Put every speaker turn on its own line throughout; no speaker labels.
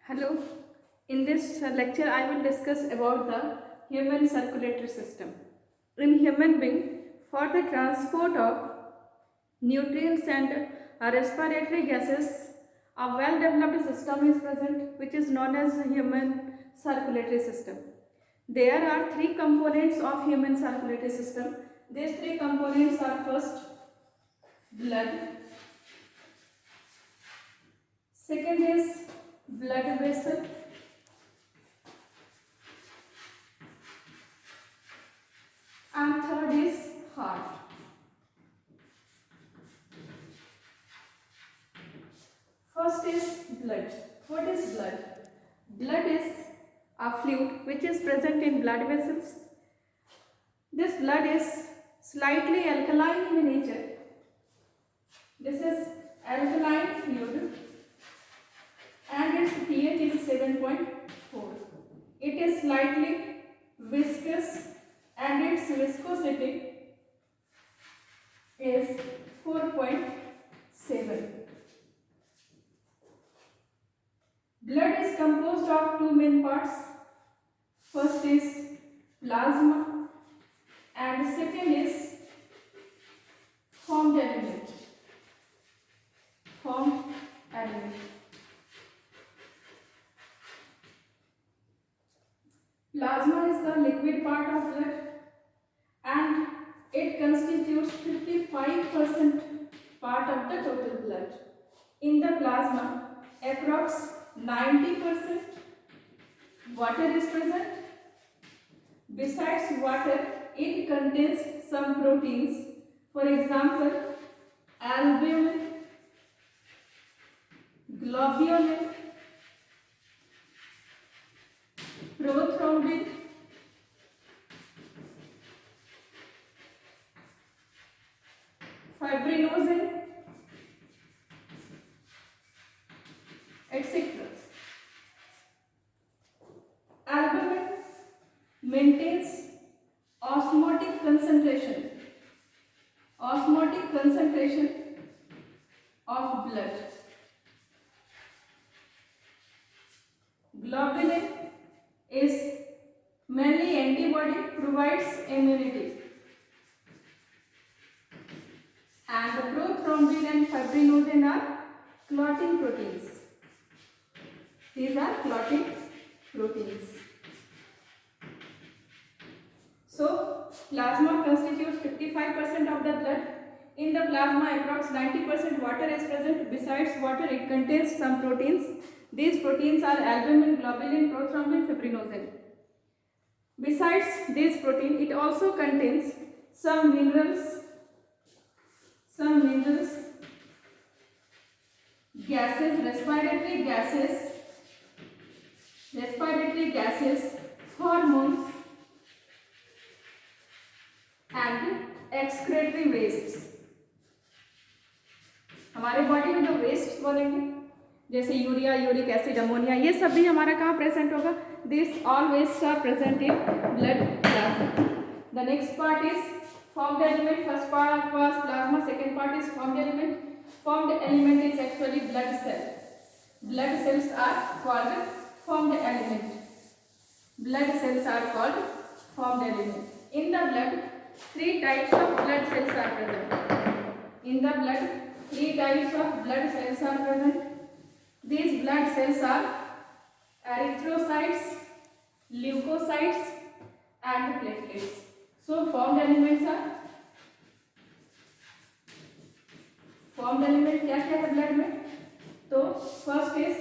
Hello. In this lecture, I will discuss about the human circulatory system. In human being, for the transport of nutrients and respiratory gases, a well-developed system is present, which is known as the human circulatory system. There are three components of human circulatory system. These three components are first blood, second is blood vessel, and third is heart. First is blood. What is blood? Blood is a fluid which is present in blood vessels. This blood is slightly alkaline in nature. This is alkaline fluid and its pH is 7.4. It is slightly viscous and its viscosity is 4.7. Blood is composed of two main parts. First is plasma and second is formed element. Formed element. Plasma is the liquid part of blood and it constitutes 55% part of the total blood. In the plasma, approx 90% water is present. Besides water, it contains some proteins. For example, albumin, globulin, prothrombin, fibrinogen, etc. Albumin maintains osmotic concentration of blood. Globulin is mainly antibody, provides immunity. And the prothrombin and fibrinogen are clotting proteins. These are clotting proteins. So, plasma constitutes 55% of the blood. In the plasma, approx 90% water is present. Besides water, it contains some proteins. These proteins are albumin, globulin, prothrombin, fibrinogen. Besides this protein, it also contains some minerals, gases, respiratory gases, hormones, and excretory wastes. हमारे body में जो waste बनेंगे जैसे urea, uric acid, ammonia, ये सब भी हमारा कहाँ प्रेजेंट होगा? This all waste are present in blood plasma. The next part is formed element. First part was plasma, second part is formed element. Formed element is actually blood cell. Blood cells are called formed element. Blood cells are called formed element. In the blood, three types of blood cells are present. In the blood, three types of blood cells are present. These blood cells are erythrocytes, leukocytes, and platelets. So formed elements are क्या क्या है blood में? तो first is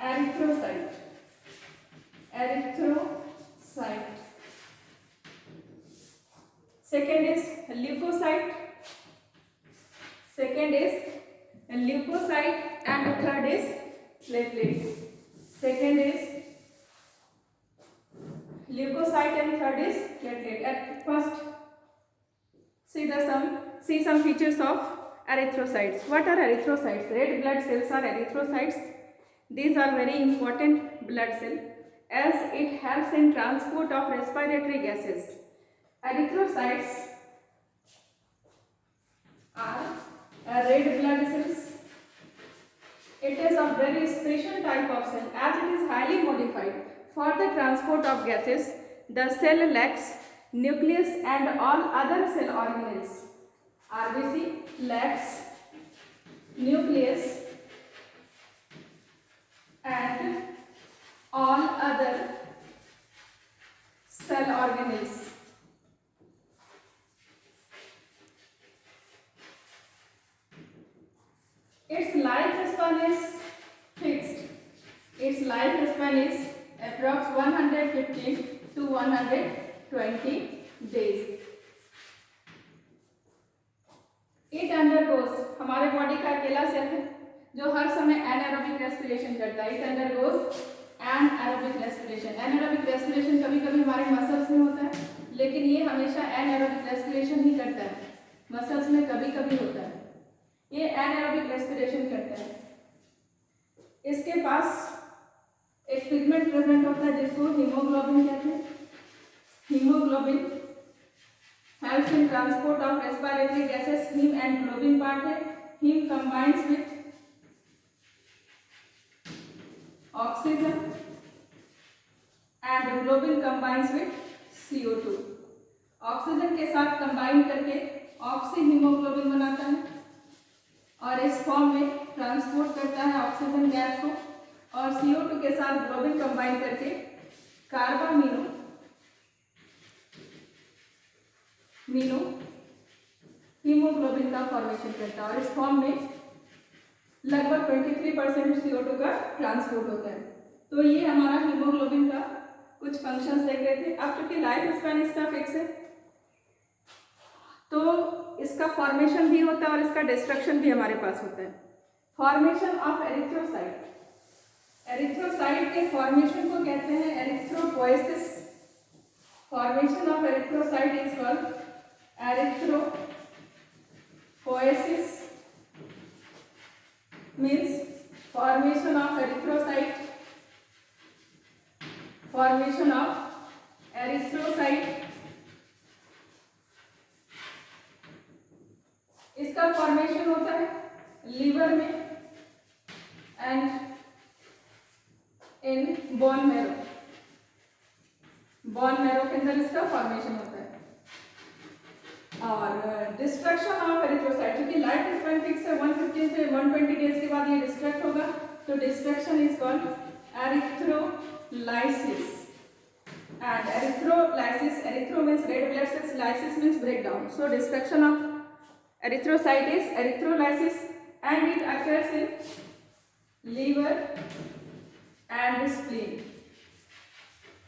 erythrocyte. Second is leukocyte. And third is platelet. Second is leukocyte and third is platelet. At first, see some features of erythrocytes. What are erythrocytes? Red blood cells are erythrocytes. These are very important blood cell as it helps in transport of respiratory gases. Erythrocytes are red blood cells. It is a very special type of cell as it is highly modified for the transport of gases. The cell lacks nucleus and all other cell organelles. RBC lacks nucleus and all other cell organelles. Its lifespan is fixed. Its lifespan is approx 115 to 120 days. It undergoes, हमारे body का अकेला cell है जो हर समय anaerobic respiration करता है. It undergoes anaerobic respiration. Anaerobic respiration कभी कभी हमारे मसल्स में होता है, लेकिन ये हमेशा एनारोबिक रेस्पिरेशन ही करता है. मसल्स में कभी कभी होता है. ये एनारोबिक रेस्पिरेशन करता है. इसके पास एक पिगमेंट प्रेजेंट होता है जिसको हीमोग्लोबिन कहते हैं. Haemoglobin helps in transport of respiratory gases. Haem and globin part है. Haem combines with oxygen and globin combines with CO2. Oxygen के साथ कंबाइन करके ऑक्सी हीमोग्लोबिन बनाता है और इस फॉर्म में ट्रांसपोर्ट करता है ऑक्सीजन गैस को, और CO2 के साथ ग्लोबिन कंबाइन करके कार्बामीनो हीमोग्लोबिन का फॉर्मेशन करता है और इस फॉर्म में लगभग 23% CO2 का ट्रांसपोर्ट होता है. तो ये हमारा हीमोग्लोबिन का कुछ फंक्शंस देख रहे थे. अब चूंकि लाइफ स्पैन इसका फिक्स है तो इसका फॉर्मेशन भी होता है और इसका डिस्ट्रक्शन भी हमारे पास होता है. Formation of erythrocyte. एरिथ्रोसाइट के फॉर्मेशन को कहते हैं erythropoiesis. Formation of erythrocyte is called erythropoiesis. Means formation of erythrocyte. Formation of erythrocyte. इसका फॉर्मेशन होता है लीवर में and in bone marrow. Bone marrow के अंदर इसका फॉर्मेशन होता है. और डिस्ट्रक्शन ऑफ एरिथ्रोसाइट, क्योंकि लाइफ स्पैन फिक्स है 150 से 120 डेज के बाद ये डिस्ट्रक्ट होगा, तो destruction is called erythrolysis. And erythrolysis, erythro means red blood cells, lysis means break down. So destruction of erythrocyte is erythrolysis and it occurs in liver and spleen.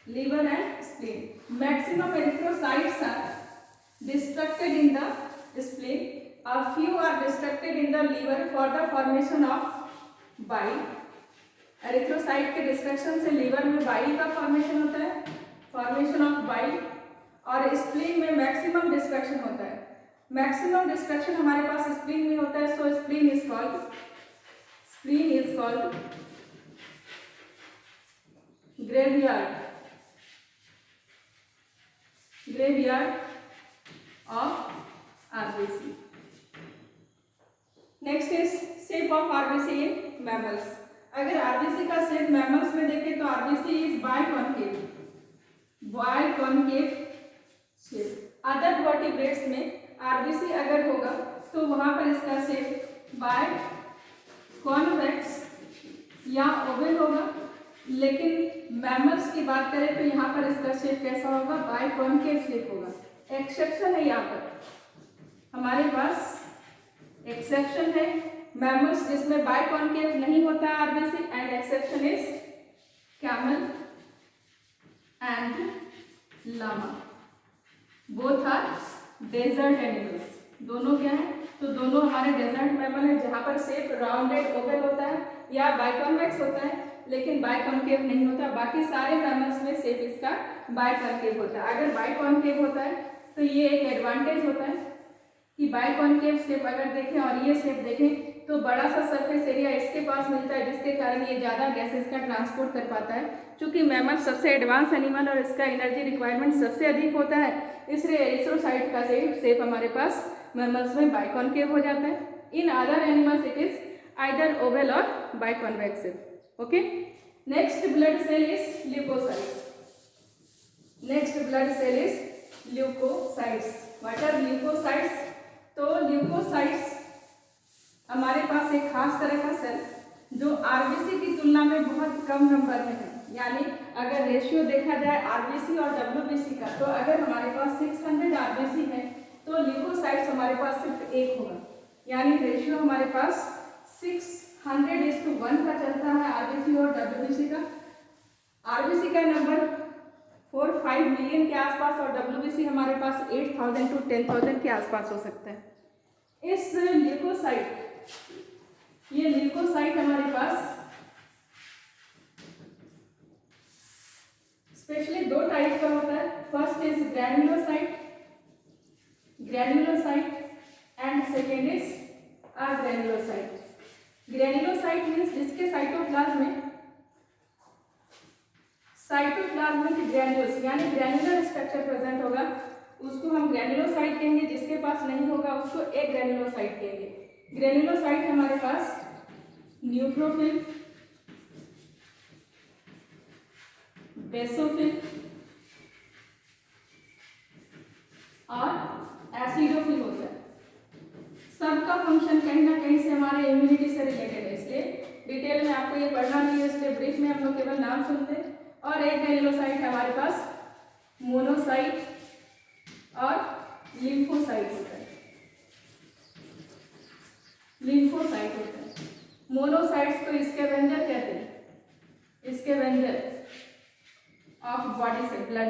Liver and spleen. Maximum erythrocytes are destructed in the spleen. A few are destructed in the liver for the formation of bile. Erythrocyte के destruction से liver में bile का formation होता है, formation of bile. और spleen में maximum destruction होता है. मैक्सिमम डिस्ट्रक्शन हमारे पास स्प्लीन में होता है. So spleen is called graveyard of RBC. Next is shape of RBC in mammals. अगर आरबीसी का शेप मैमल्स में देखें तो RBC is biconcave shape. Other vertebrates में आरबीसी अगर होगा तो वहां पर इसका शेप बाइकॉन्वेक्स या ओवल होगा, लेकिन मैमल्स की बात करें तो यहाँ पर इसका शेप कैसा होगा, बाइकॉन्केव शेप होगा. एक्सेप्शन है यहाँ पर हमारे पास, एक्सेप्शन है मैमल्स जिसमें बाइकॉन्केव नहीं होता है RBC, and exception is camel and llama. Both are desert animals. दोनों क्या है, तो दोनों हमारे डेजर्ट मैमल है जहाँ पर शेप राउंडेड ओवल होता है या बाइकॉन्वेक्स होता है, लेकिन बाइकॉन्केव नहीं होता. बाकी सारे मैमल्स में शेप इसका बाइकॉन्केव होता है. अगर बाइकॉन्केव होता है तो ये एक एडवांटेज होता है कि बाइकॉन्केव शेप अगर देखें और ये शेप देखें तो बड़ा सा सरफेस एरिया इसके पास मिलता है, जिसके कारण ये ज़्यादा गैसेस का ट्रांसपोर्ट कर पाता है. चूँकि मैमल सबसे एडवांस एनिमल और इसका एनर्जी रिक्वायरमेंट सबसे अधिक होता है, इसलिए एरिथ्रोसाइट का शेप हमारे पास मैमल्स में बाइकॉन्केव हो जाता है. In other animals it is either oval और biconvex. Okay. Next blood cell is leukocytes. Next blood cell is leukocytes. What are leukocytes? तो ल्यूकोसाइट्स हमारे पास एक खास तरह का सेल जो आरबीसी की तुलना में बहुत कम नंबर में है. यानी अगर रेशियो देखा जाए आरबीसी और डब्ल्यूबीसी का, तो अगर हमारे पास 600 आरबीसी है तो ल्यूकोसाइट्स हमारे पास सिर्फ एक होगा. यानी रेशियो हमारे पास 600:1 का चलता है आरबीसी और डब्ल्यूबीसी का. आरबीसी का नंबर 4-5 मिलियन के आसपास और डब्ल्यूबीसी हमारे पास 8,000 to 10,000 के आसपास हो सकता है. इस ल्यूकोसाइट, ये ल्यूकोसाइट हमारे पास स्पेशली दो टाइप का होता है. First is granulocyte, and second is agranulocyte. Granulocyte means जिसके साइटोप्लाज्म में ग्रैन्यूल्स यानी ग्रैन्युलर स्ट्रक्चर प्रेजेंट होगा, उसको हम ग्रैन्युलोसाइट कहेंगे. जिसके पास नहीं होगा उसको एग्रैन्युलोसाइट कहेंगे. ग्रैन्युलोसाइट हमारे पास न्यूट्रोफिल, बेसोफिल और एसिडोफिल होता है. सबका फंक्शन कहीं ना कहीं से हमारे इम्यूनिटी से रिलेटेड है, इसलिए डिटेल में आपको ये पढ़ना नहीं है, इसलिए ब्रीफ में हम लोग केवल नाम सुनते हैं. और एक ग्रैन्युलोसाइट हमारे पास मोनोसाइट और लिम्फोसाइट होता है. मोनोसाइट्स को स्कैवेंजर कहते हैं. Scavenger of body cell, blood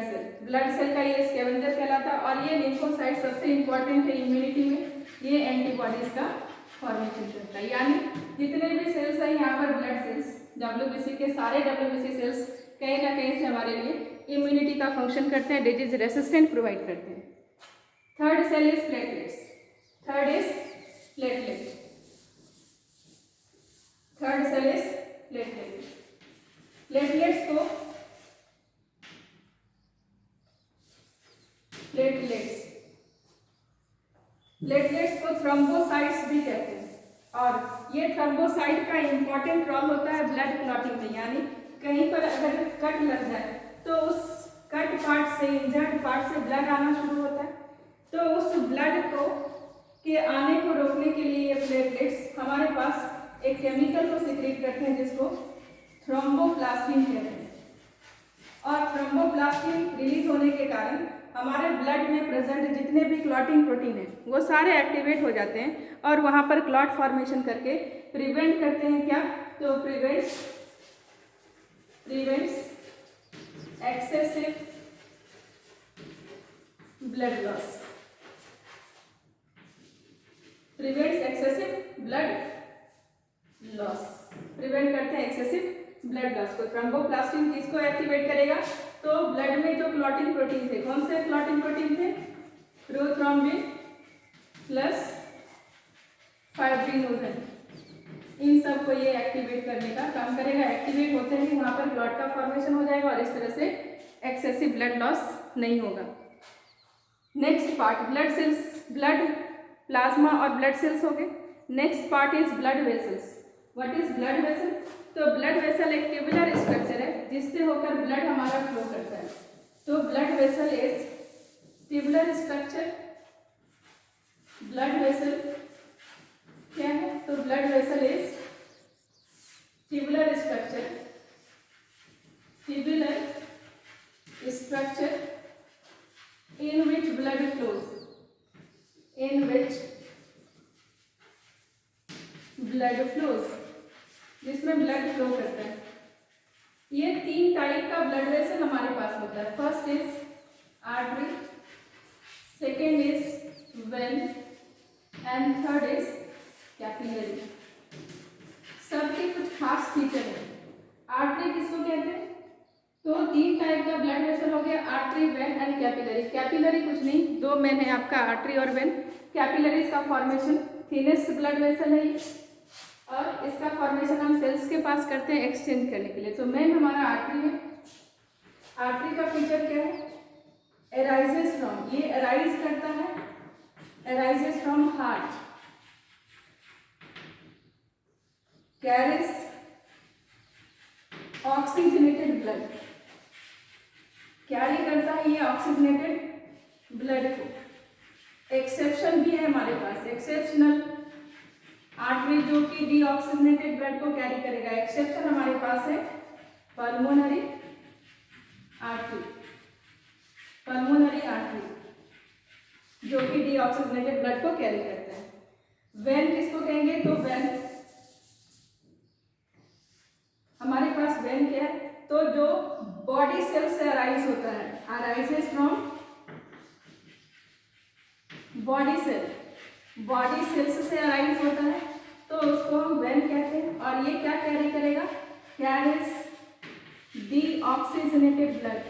cell का ये स्कैवेंजर कहलाता है. और ये लिम्फोसाइट सबसे इंपॉर्टेंट है इम्यूनिटी में. ये एंटीबॉडीज का फॉर्मेशन करता है. यानी जितने भी सेल्स हैं यहाँ पर ब्लड सेल्स, डब्ल्यूबीसी के सारे डब्ल्यूबीसी सेल्स कहीं ना कहीं से हमारे लिए इम्यूनिटी का फंक्शन करते हैं, डिजीज रेसिस्टेंट प्रोवाइड करते हैं. Third cell is platelets. Platelets को थ्रोम्बोसाइट्स भी कहते हैं. और ये थ्रोम्बोसाइट का इंपॉर्टेंट रोल होता है ब्लड क्लॉटिंग में. यानी कहीं पर अगर कट लग जाए तो उस कट पार्ट से, इंजर्ड पार्ट से ब्लड आना शुरू होता है. तो उस ब्लड को के आने को रोकने के लिए ये प्लेटलेट्स हमारे पास एक केमिकल को सिक्रीट करते हैं जिसको थ्रोम्बोप्लास्टिन कहते हैं. और थ्रोम्बोप्लास्टिन रिलीज होने के कारण हमारे ब्लड में प्रेजेंट जितने भी क्लॉटिंग प्रोटीन है वो सारे एक्टिवेट हो जाते हैं और वहाँ पर क्लॉट फॉर्मेशन करके प्रिवेंट करते हैं. क्या? तो prevents excessive blood loss. Prevent करते हैं एक्सेसिव ब्लड लॉस को. थ्रोम्बोप्लास्टिन किसको एक्टिवेट करेगा? तो ब्लड में जो क्लॉटिंग प्रोटीन थे, कौन से क्लॉटिंग प्रोटीन थे? Prothrombin plus fibrinogen. इन सब को ये एक्टिवेट करने का काम करेगा. एक्टिवेट होते ही वहाँ पर क्लॉट का फॉर्मेशन हो जाएगा और इस तरह से एक्सेसिव ब्लड लॉस नहीं होगा. Next part blood cells, blood plasma और ब्लड सेल्स हो गए. Next part is blood vessels. What is blood vessel? तो ब्लड वेसल एक ट्यूबुलर स्ट्रक्चर है जिससे होकर ब्लड हमारा फ्लो करता है. तो blood vessel is tubular structure. Blood vessel क्या है? तो blood vessel is tubular structure in which blood flows. जिसमें ब्लड फ्लो करता है. ये 3 टाइप का ब्लड वेसल हमारे पास होता है. First is artery, second is when and third is capillary. सबके कुछ खास फीचर है. आर्टरी किसको कहते हैं? तो 3 टाइप का ब्लड वेसल हो गया, artery, when and capillary. Capillary कुछ नहीं, 2 मेन है आपका, आर्टरी और वेन. कैपिलरीज का फॉर्मेशन थिनेस्ट ब्लड वेसल है और इसका फॉर्मेशन हम सेल्स के पास करते हैं एक्सचेंज करने के लिए. तो मेन हमारा आर्टरी है. आर्टरी का फीचर क्या है? एराइजेस फ्रॉम, ये एराइज करता है, arises from heart. Carries oxygenated blood, carry करता है ये ऑक्सीजनेटेड ब्लड को। एक्सेप्शन भी है हमारे पास, एक्सेप्शनल आर्टरी जो कि डीऑक्सीजनेटेड ब्लड को कैरी करेगा। एक्सेप्शन हमारे पास है पल्मोनरी आर्टरी, पल्मोनरी आर्टरी जो कि डीऑक्सीजनेटेड ब्लड को कैरी करता है। वेन किसको कहेंगे, तो वेन हमारे पास वेन क्या है, तो जो बॉडी सेल से अराइज होता है, arises from body cell, body cells से अराइज होता है तो उसको हम वेन कहते हैं। और ये क्या कैरी करेगा, carries deoxygenated blood,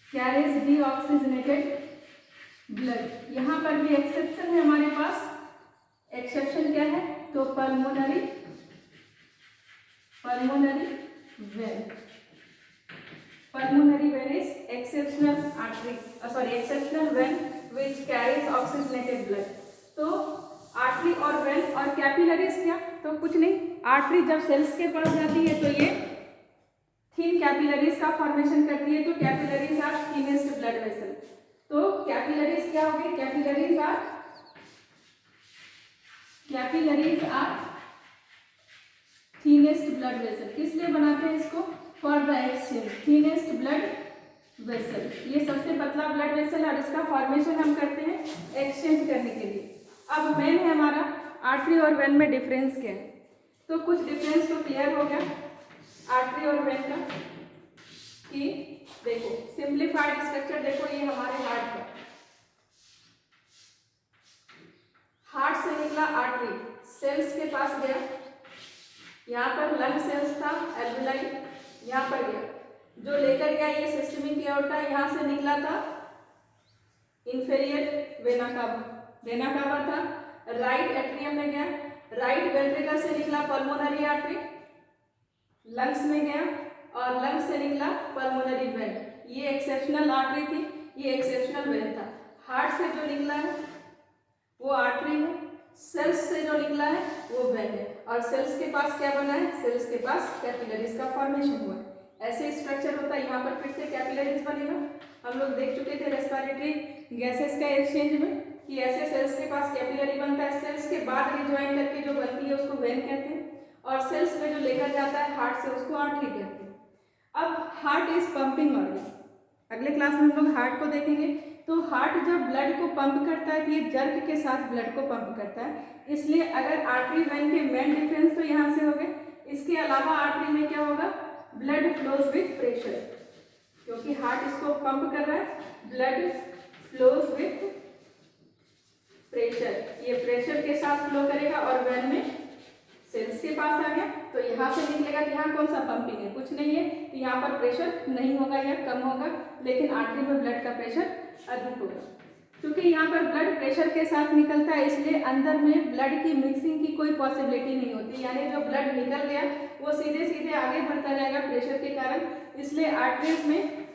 carries deoxygenated blood. यहाँ पर भी एक्सेप्शन है हमारे पास, एक्सेप्शन क्या है, तो pulmonary, pulmonary vein, pulmonary vein is exceptional artery, exceptional vein which carries oxygenated blood। तो आर्टरी और वेन और कैपिलरीज क्या, तो कुछ नहीं, आर्टरी जब सेल्स के पास जाती है तो ये थिन कैपिलरीज का फॉर्मेशन करती है, तो capillaries are thinnest blood vessel. तो कैपिलरीज क्या हो गई, capillaries are thinnest blood vessel. किस लिए बनाते हैं इसको, for the exchange, thinnest blood vessel, ये सबसे पतला ब्लड वेसल और इसका फॉर्मेशन हम करते हैं एक्सचेंज करने के लिए। अब वेन है हमारा, आर्टरी और वेन में डिफरेंस क्या है, तो कुछ डिफरेंस तो क्लियर हो गया आर्टरी और वेन का, कि देखो सिंप्लीफाइड स्ट्रक्चर, देखो ये हमारे हार्ट का, हार्ट से निकला आर्टरी, सेल्स के पास गया, यहाँ पर लंग सेल्स था एल्वेलाई, यहाँ पर गया, जो लेकर गया ये सिस्टमिक एओर्टा, यहाँ से निकला था inferior vena cava, vena cava था, राइट एट्रियम में गया, राइट वेंट्रिकल से निकला पल्मोनरी आर्टरी, लंग्स में गया और लंग्स से निकला पल्मोनरी वेन। ये एक्सेप्शनल आर्टरी थी, ये एक्सेप्शनल वेन था। हार्ट से जो निकला है वो आर्टरी है, सेल्स से जो निकला है वो वेन है, और सेल्स के पास क्या बना है, सेल्स के पास कैपिलरीज का फॉर्मेशन हुआ है। ऐसे स्ट्रक्चर होता है, यहाँ पर फिर से कैपिलरीज बनेगा। हम लोग देख चुके थे रेस्पिरेटरी गैसेस का एक्सचेंज में कि ऐसे सेल्स के पास कैपिलरी बनता है, सेल्स के बाद रिज्वाइन करके जो बनती है उसको वेन कहते हैं, और सेल्स में जो लेकर जाता है हार्ट से उसको आर्टरी कहते हैं। अब हार्ट इज पंपिंग ऑर्गन, अगले क्लास में हम लोग हार्ट को देखेंगे। तो हार्ट जब ब्लड को पंप करता है तो ये जर्क के साथ ब्लड को पंप करता है, इसलिए अगर आर्टरी वेन के मेन डिफरेंस तो यहाँ से हो गए। इसके अलावा आर्टरी में क्या होगा, ब्लड फ्लोज विथ प्रेशर, क्योंकि हार्ट इसको पंप कर रहा है, ब्लड फ्लोज विथ प्रेशर, ये प्रेशर के साथ फ्लो करेगा। और वेन में सेल्स के पास आ गया तो यहाँ से निकलेगा कि यहाँ कौन सा पंपिंग है, कुछ नहीं है, तो यहाँ पर प्रेशर नहीं होगा या कम होगा, लेकिन आर्टरी में ब्लड का प्रेशर अधिक होगा। क्योंकि यहाँ पर ब्लड प्रेशर के साथ निकलता है, इसलिए अंदर में ब्लड की मिक्सिंग की कोई पॉसिबिलिटी नहीं होती, यानी जो ब्लड निकल गया वो सीधे सीधे आगे बढ़ता जाएगा प्रेशर के कारण। इसलिए आर्टरीज में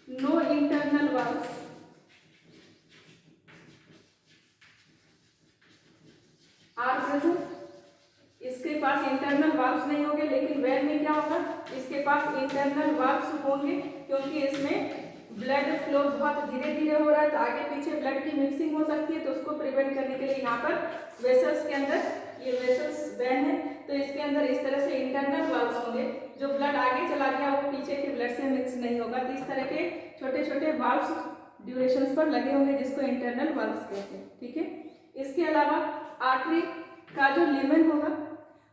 no internal valves, are present, इसके पास इंटरनल वाल्व्स नहीं होंगे, लेकिन वेन में क्या होगा, इसके पास इंटरनल वाल्व्स होंगे, क्योंकि इसमें ब्लड फ्लो बहुत धीरे धीरे हो रहा है, तो आगे पीछे ब्लड की मिक्सिंग हो सकती है, तो उसको प्रिवेंट करने के लिए यहाँ पर वेसल्स के अंदर, ये वेसल्स वेन है तो इसके अंदर इस तरह से इंटरनल वाल्व्स होंगे, जो ब्लड आगे चला गया वो पीछे के ब्लड से मिक्स नहीं होगा। तो इस तरह के छोटे छोटे वाल्व्स ड्यूरेशंस पर लगे होंगे, जिसको इंटरनल वाल्व्स कहते हैं। ठीक है, इसके अलावा आर्टरी का जो लीमन होगा,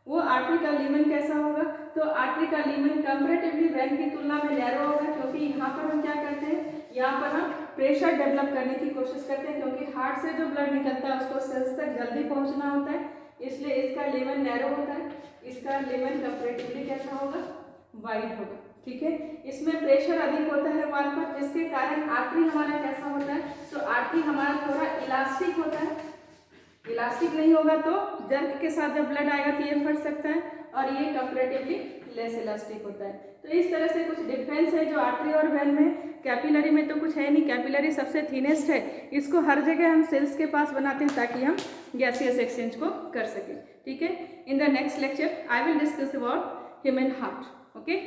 वो आर्टरी का लीमन कैसा होगा, तो आर्टरी का लीमन कंपैरेटिवली वेन की तुलना में नैरो होगा, क्योंकि यहाँ पर हम क्या करते हैं, यहाँ पर हम प्रेशर डेवलप करने की कोशिश करते हैं, क्योंकि हार्ट से जो ब्लड निकलता है उसको सेल्स तक जल्दी पहुँचना होता है, इसलिए इसका लीमन नैरो होता है, इसका लीमन कंपैरेटिवली कैसा होगा, वाइड होगा। ठीक है, इसमें प्रेशर अधिक होता है वाल पर, जिसके कारण आर्टरी हमारा कैसा होता है, तो आर्टरी हमारा थोड़ा इलास्टिक होता है, इलास्टिक नहीं होगा तो जर्क के साथ जब ब्लड आएगा तो ये फट सकता है, और ये कंपैरेटिवली लेस इलास्टिक होता है। तो इस तरह से कुछ डिफरेंस है जो आर्टरी और वेन में। कैपिलरी में तो कुछ है नहीं, कैपिलरी सबसे थिनेस्ट है, इसको हर जगह हम सेल्स के पास बनाते हैं ताकि हम गैसियस एक्सचेंज को कर सकें। ठीक है. In the next lecture I will discuss about human heart. Okay.